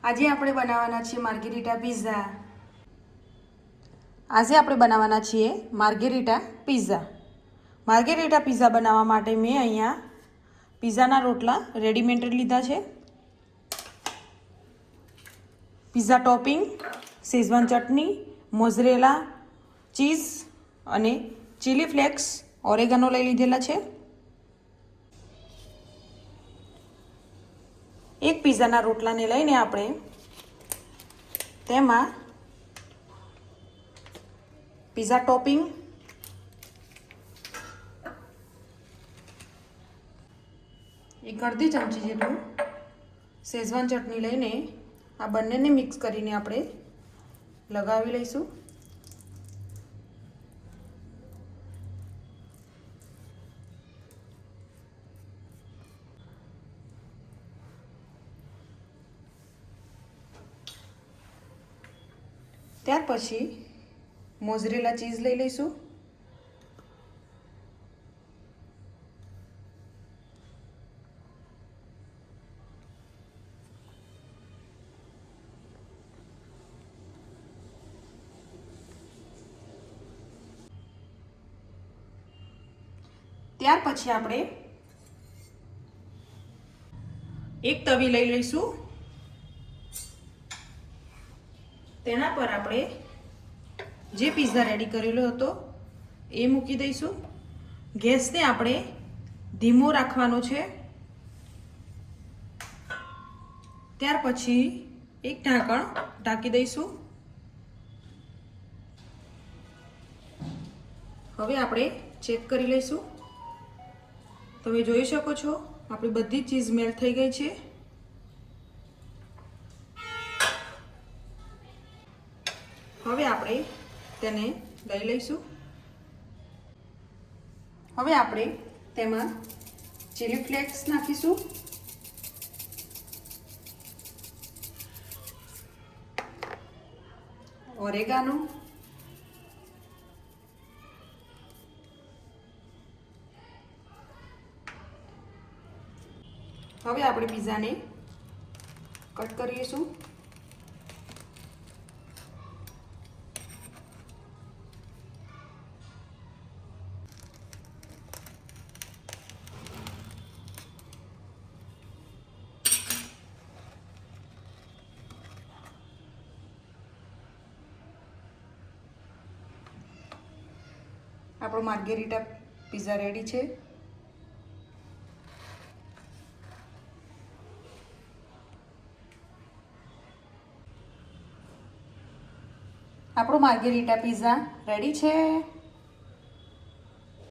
આજે આપણે બનાવવાના છીએ માર્ગેરીટા પિઝા. માર્ગેરીટા પિઝા બનાવવા માટે મેં અહીંયા પિઝાના રોટલા રેડીમેડ લીધા છે. પિઝા ટોપિંગ, શેઝવાન ચટણી, મોઝરેલા ચીઝ અને ચીલી ફ્લેક્સ, ઓરેગાનો લઈ લીધેલા છે. એક પિઝાના રોટલાને લઈને આપણે તેમાં પિઝા ટોપિંગ, એક અડધી ચમચી જેટલું શેઝવાન ચટણી લઈને આ બંનેને મિક્સ કરીને આપણે લગાવી લઈશું. ત્યાર પછી મોઝરેલા ચીઝ લઈ લઈશું. ત્યાર પછી આપણે એક તવી લઈ લઈશું. તેના પર આપણે જે પિઝા રેડી કરેલો હતો એ મૂકી દઈશું. ગેસને આપણે ધીમો રાખવાનો છે. ત્યાર પછી એક ઢાંકણ ઢાંકી દઈશું. હવે આપણે ચેક કરી લઈશું. તમે જોઈ શકો છો આપણી બધી ચીઝ મેલ્ટ થઈ ગઈ છે. હવે આપણે તેને લઈ લઈશું. હવે આપણે તેમાં ચીલી ફ્લેક્સ નાખીશું. ઓરેગાનો, હવે આપણે પિઝાને કટ કરીશું. આપણો માર્ગેરીટા પિઝા રેડી છે. આપણો માર્ગેરીટા પિઝા રેડી છે.